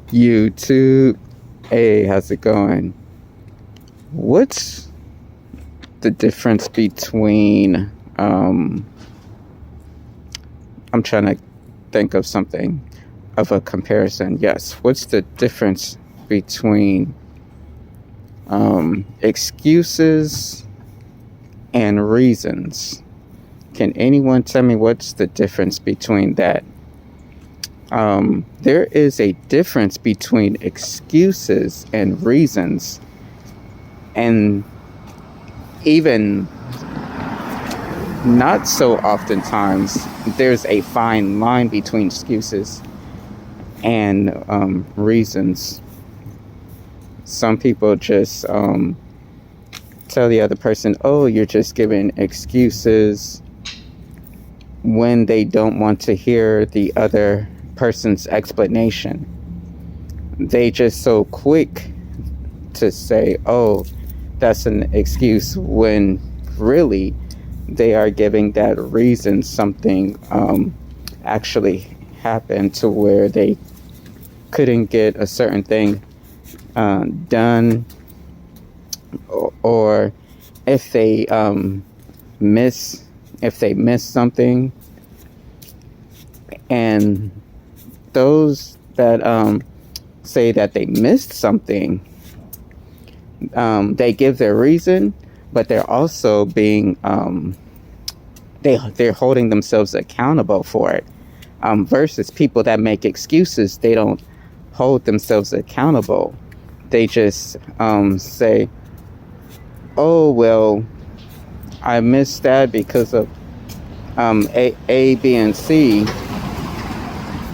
YouTube. Hey, how's it going? What's the difference between I'm trying to think of something of a comparison. Yes, what's the difference between excuses and reasons? Can anyone tell me what's the difference between that? There is a difference between excuses and reasons, and even not so oftentimes, there's a fine line between excuses and reasons. Some people just tell the other person, oh, you're just giving excuses, when they don't want to hear the other person's explanation. They just so quick to say, oh, that's an excuse, when really they are giving that reason something actually happened to where they couldn't get a certain thing done, or if they miss something. And those that say that they missed something, they give their reason, but they're also being they're holding themselves accountable for it. Versus people that make excuses, they don't hold themselves accountable. They just say, oh, well, I missed that because of A, B, and C,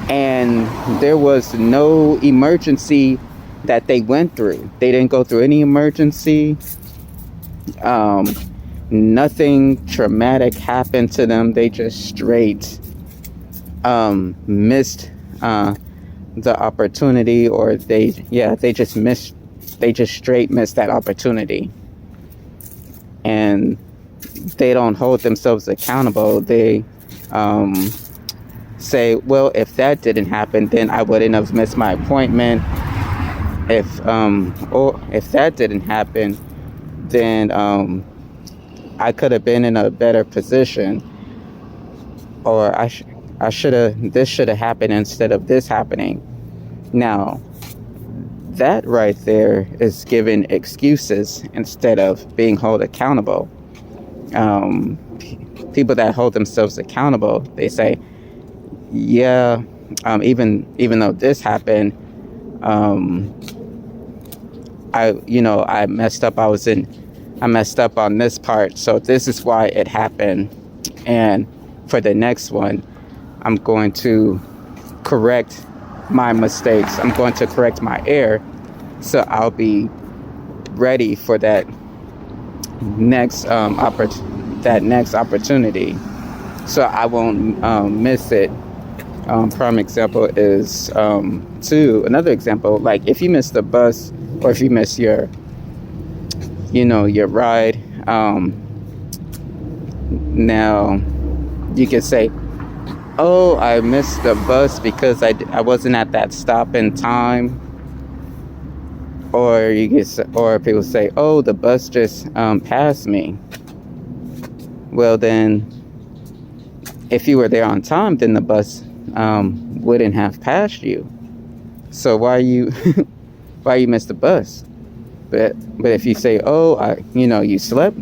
and there was no emergency that they went through. They didn't go through any emergency. Nothing traumatic happened to them. They just straight missed the opportunity, or they just straight missed that opportunity. And they don't hold themselves accountable. They say, well, if that didn't happen, then I wouldn't have missed my appointment. Or if that didn't happen, then I could have been in a better position, or this should have happened instead of this happening. Now, that right there is giving excuses instead of being held accountable. People that hold themselves accountable, they say, yeah, even though this happened, I messed up. I messed up on this part, so this is why it happened. And for the next one, I'm going to correct my mistakes. I'm going to correct my error, so I'll be ready for that next opportunity, so I won't miss it. Prime example is another example, like if you miss the bus, or if you miss your ride, now you can say, oh, I missed the bus because I wasn't at that stop in time. Or people say, oh, the bus just passed me. Well, then, if you were there on time, then the bus wouldn't have passed you. So why you missed the bus? But if you say, oh, you slept.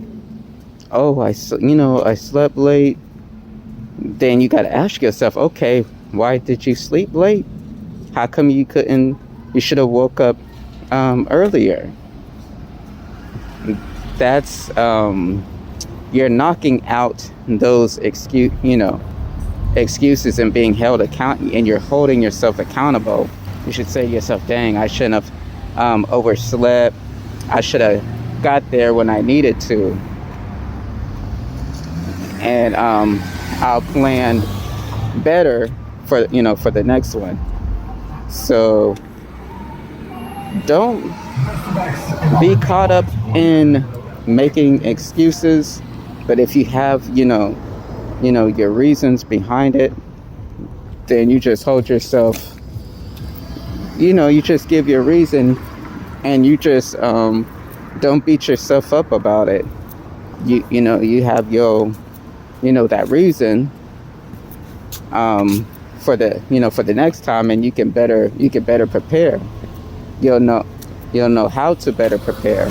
Oh, I slept late. Then you got to ask yourself, okay, why did you sleep late? How come you couldn't? You should have woke up earlier. That's you're knocking out those excuses and being held account, and you're holding yourself accountable. You should say to yourself, dang, I shouldn't have overslept. I should have got there when I needed to. And I'll plan better for the next one. So don't be caught up in making excuses, but if you have your reasons behind it, then you just hold yourself you just give your reason, and you just don't beat yourself up about it. You have your, that reason, for the next time, and you can better prepare. You'll know you'll know how to better prepare.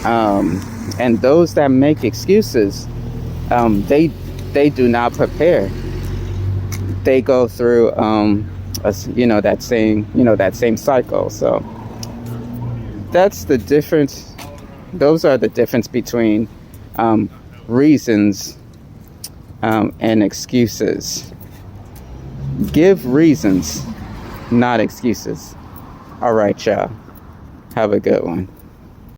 And those that make excuses, they do not prepare. They go through, that same cycle. So that's the difference. Those are the difference between reasons, and excuses. Give reasons, not excuses. All right, y'all. Have a good one.